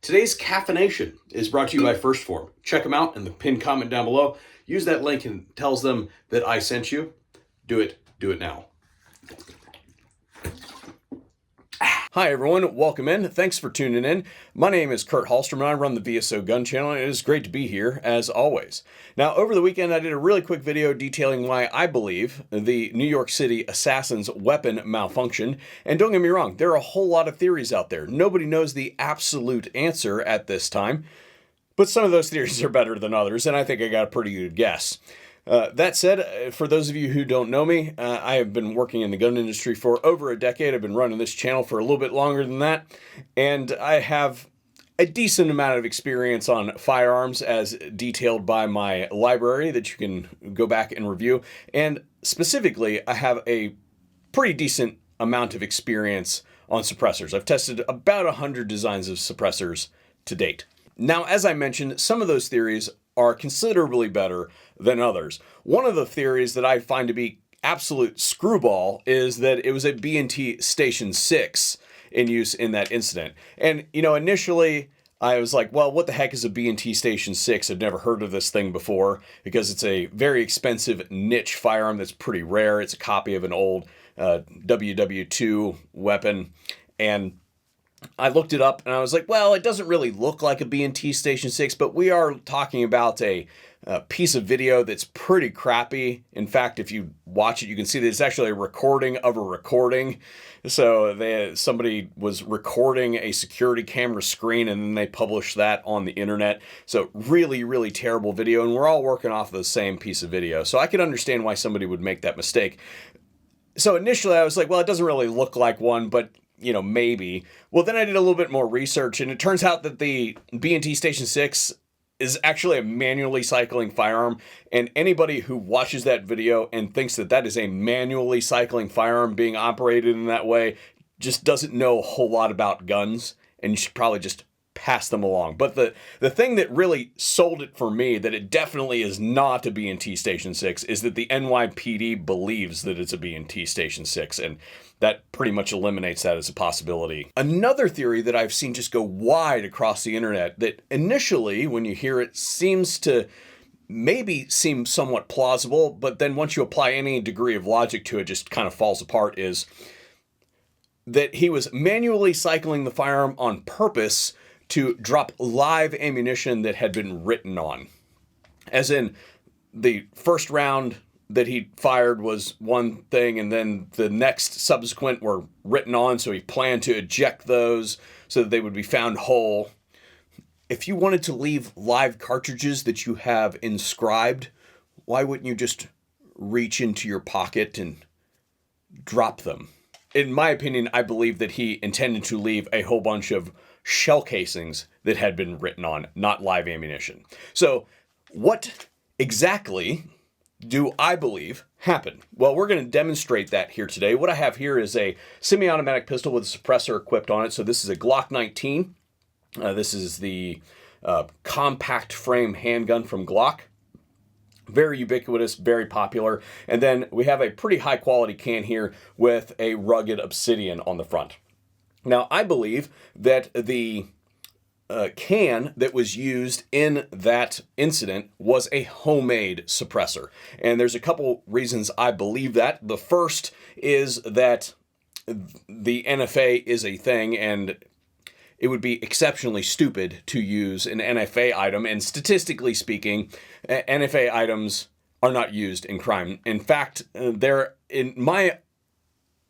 Today's caffeination is brought to you by First Form. Check them out in the pinned comment down below. Use that link and tells them that I sent you. Do it now. Hi everyone, welcome in. Thanks for tuning in. My name is Kurt Hallstrom and I run the VSO Gun Channel, and it is great to be here as always. Now, over the weekend I did a really quick video detailing why I believe the New York City assassin's weapon malfunctioned. And don't get me wrong, there are a whole lot of theories out there. Nobody knows the absolute answer at this time, but some of those theories are better than others, and I think I got a pretty good guess. That said, for those of you who don't know me, I have been working in the gun industry for over a decade. I've been running this channel for a little bit longer than that, and I have a decent amount of experience on firearms as detailed by my library that you can go back and review. And specifically, I have a pretty decent amount of experience on suppressors. I've tested about 100 designs of suppressors to date. Now, as I mentioned, some of those theories are considerably better than others. One of the theories that I find to be absolute screwball is that it was a B&T Station 6 in use in that incident. And, initially I was like, well, what the heck is a B&T Station 6? I've never heard of this thing before because it's a very expensive niche firearm that's pretty rare. It's a copy of an old WW2 weapon. And I looked it up and I was like, well, it doesn't really look like a B&T Station 6, but we are talking about a piece of video that's pretty crappy. In fact, if you watch it, you can see that it's actually a recording of a recording. So somebody was recording a security camera screen and then they published that on the internet. So really, really terrible video. And we're all working off of the same piece of video. So I can understand why somebody would make that mistake. So initially I was like, well, it doesn't really look like one, but maybe. Well, then I did a little bit more research, and it turns out that the B&T Station 6 is actually a manually cycling firearm, and anybody who watches that video and thinks that that is a manually cycling firearm being operated in that way just doesn't know a whole lot about guns, and you should probably just pass them along. But the thing that really sold it for me, that it definitely is not a B&T Station 6, is that the NYPD believes that it's a B&T Station 6, and that pretty much eliminates that as a possibility. Another theory that I've seen just go wide across the internet that initially, when you hear it, seems to maybe seem somewhat plausible, but then once you apply any degree of logic to it, just kind of falls apart, is that he was manually cycling the firearm on purpose to drop live ammunition that had been written on. As in, the first round that he fired was one thing, and then the next subsequent were written on, so he planned to eject those so that they would be found whole. If you wanted to leave live cartridges that you have inscribed, why wouldn't you just reach into your pocket and drop them? In my opinion, I believe that he intended to leave a whole bunch of shell casings that had been written on, not live ammunition. So what exactly do I believe happened? Well, we're going to demonstrate that here today. What I have here is a semi-automatic pistol with a suppressor equipped on it. So this is a Glock 19. This is the compact frame handgun from Glock. Very ubiquitous, very popular. And then we have a pretty high quality can here with a rugged obsidian on the front. Now, I believe that the can that was used in that incident was a homemade suppressor. And there's a couple reasons I believe that. The first is that the NFA is a thing, and it would be exceptionally stupid to use an NFA item. And statistically speaking, NFA items are not used in crime. In fact, in my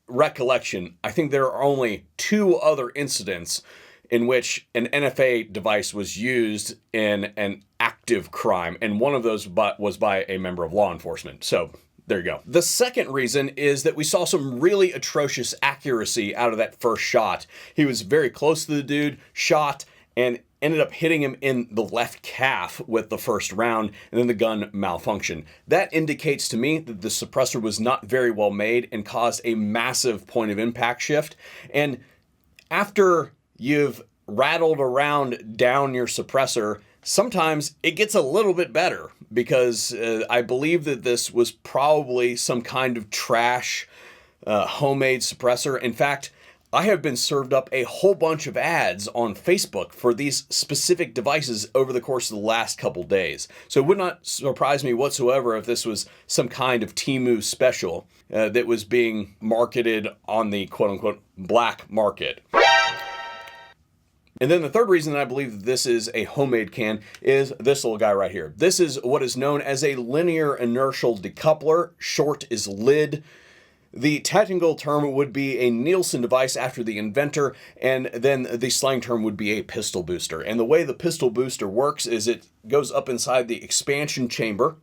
recollection, I think there are only 2 other incidents in which an NFA device was used in an active crime, and one of those was by a member of law enforcement. So there you go. The second reason is that we saw some really atrocious accuracy out of that first shot. He was very close to the dude, shot, and ended up hitting him in the left calf with the first round, and then the gun malfunctioned. That indicates to me that the suppressor was not very well made and caused a massive point of impact shift. And after you've rattled around down your suppressor, sometimes it gets a little bit better, because I believe that this was probably some kind of trash homemade suppressor. In fact, I have been served up a whole bunch of ads on Facebook for these specific devices over the course of the last couple days. So it would not surprise me whatsoever if this was some kind of Temu special that was being marketed on the quote-unquote black market. And then the third reason that I believe that this is a homemade can is this little guy right here. This is what is known as a linear inertial decoupler. Short is LID. The technical term would be a Nielsen device after the inventor, and then the slang term would be a pistol booster. And the way the pistol booster works is it goes up inside the expansion chamber,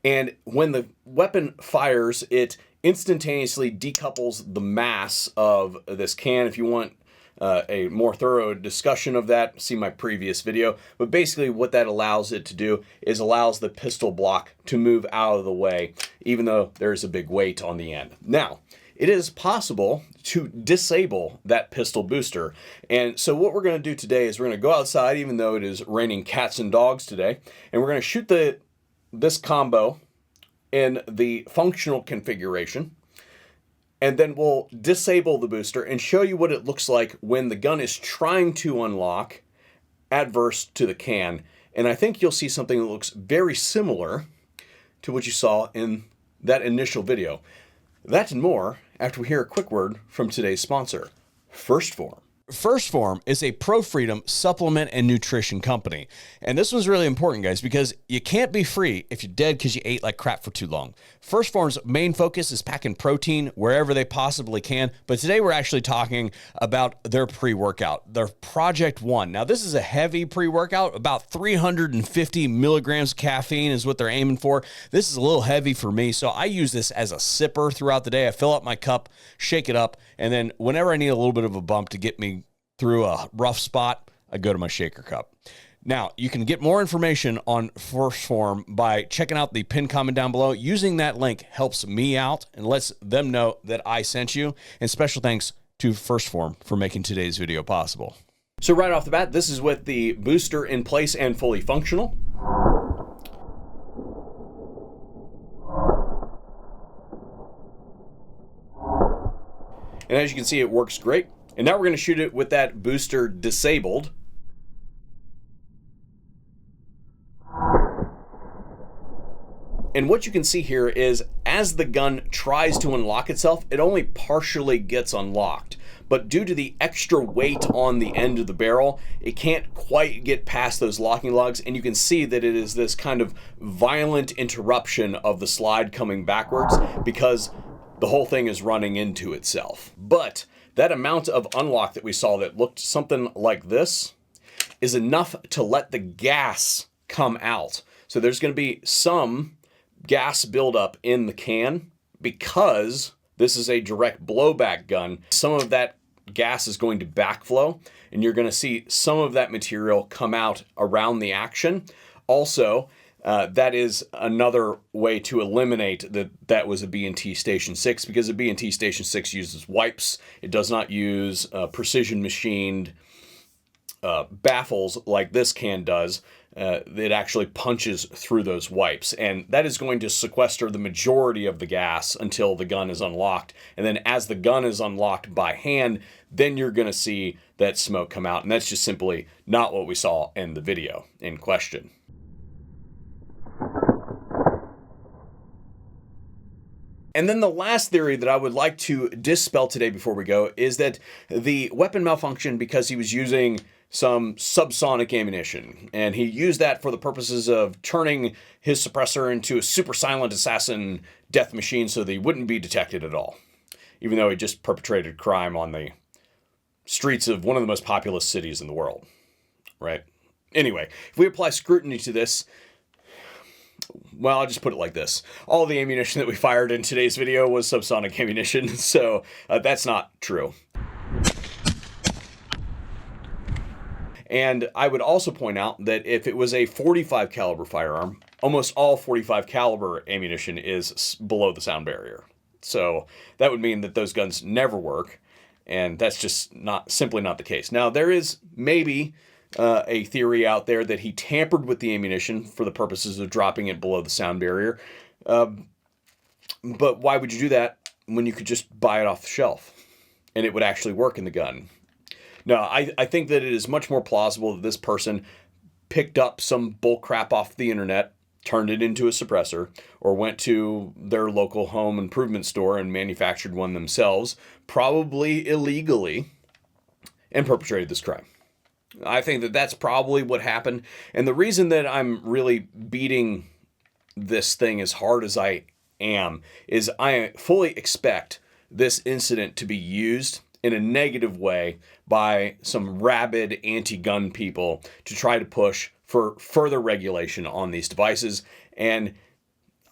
and when the weapon fires, it instantaneously decouples the mass of this can. If you want a more thorough discussion of that, see my previous video. But basically what that allows it to do is allows the pistol block to move out of the way, even though there's a big weight on the end. Now, it is possible to disable that pistol booster. And so what we're going to do today is we're going to go outside, even though it is raining cats and dogs today, and we're going to shoot this combo in the functional configuration. And then we'll disable the booster and show you what it looks like when the gun is trying to unlock adverse to the can. And I think you'll see something that looks very similar to what you saw in that initial video. That and more after we hear a quick word from today's sponsor, First Form. First Form is a pro-freedom supplement and nutrition company. And this one's really important, guys, because you can't be free if you're dead because you ate like crap for too long. First Form's main focus is packing protein wherever they possibly can. But today we're actually talking about their pre-workout, their Project One. Now, this is a heavy pre-workout. About 350 milligrams of caffeine is what they're aiming for. This is a little heavy for me, so I use this as a sipper throughout the day. I fill up my cup, shake it up, and then whenever I need a little bit of a bump to get me through a rough spot, I go to my shaker cup. Now, you can get more information on First Form by checking out the pinned comment down below. Using that link helps me out and lets them know that I sent you. And special thanks to First Form for making today's video possible. So right off the bat, this is with the booster in place and fully functional. And as you can see, it works great. And now we're going to shoot it with that booster disabled. And what you can see here is as the gun tries to unlock itself, it only partially gets unlocked. But due to the extra weight on the end of the barrel, it can't quite get past those locking lugs. And you can see that it is this kind of violent interruption of the slide coming backwards because the whole thing is running into itself. But that amount of unlock that we saw that looked something like this is enough to let the gas come out. So there's going to be some gas buildup in the can because this is a direct blowback gun. Some of that gas is going to backflow, and you're going to see some of that material come out around the action. Also, that is another way to eliminate that was a B&T Station 6, because a B&T Station 6 uses wipes. It does not use precision machined baffles like this can does. It actually punches through those wipes, and that is going to sequester the majority of the gas until the gun is unlocked. And then as the gun is unlocked by hand, then you're going to see that smoke come out, and that's just simply not what we saw in the video in question. And then the last theory that I would like to dispel today before we go is that the weapon malfunctioned because he was using some subsonic ammunition, and he used that for the purposes of turning his suppressor into a super silent assassin death machine so that he wouldn't be detected at all, even though he just perpetrated crime on the streets of one of the most populous cities in the world, right? Anyway, if we apply scrutiny to this, well, I'll just put it like this. All the ammunition that we fired in today's video was subsonic ammunition, so that's not true. And I would also point out that if it was a 45 caliber firearm, almost all 45 caliber ammunition is below the sound barrier. So that would mean that those guns never work, and that's just simply not the case. Now, there is maybe a theory out there that he tampered with the ammunition for the purposes of dropping it below the sound barrier. But why would you do that when you could just buy it off the shelf? and it would actually work in the gun. No, I think that it is much more plausible that this person picked up some bull crap off the internet, turned it into a suppressor, or went to their local home improvement store and manufactured one themselves, probably illegally, and perpetrated this crime. I think that that's probably what happened. And the reason that I'm really beating this thing as hard as I am is I fully expect this incident to be used in a negative way by some rabid anti-gun people to try to push for further regulation on these devices. And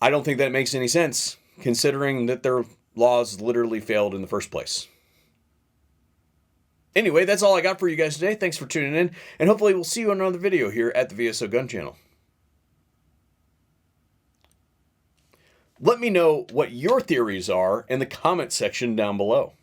I don't think that makes any sense, considering that their laws literally failed in the first place. Anyway, that's all I got for you guys today. Thanks for tuning in, and hopefully we'll see you on another video here at the VSO Gun Channel. Let me know what your theories are in the comment section down below.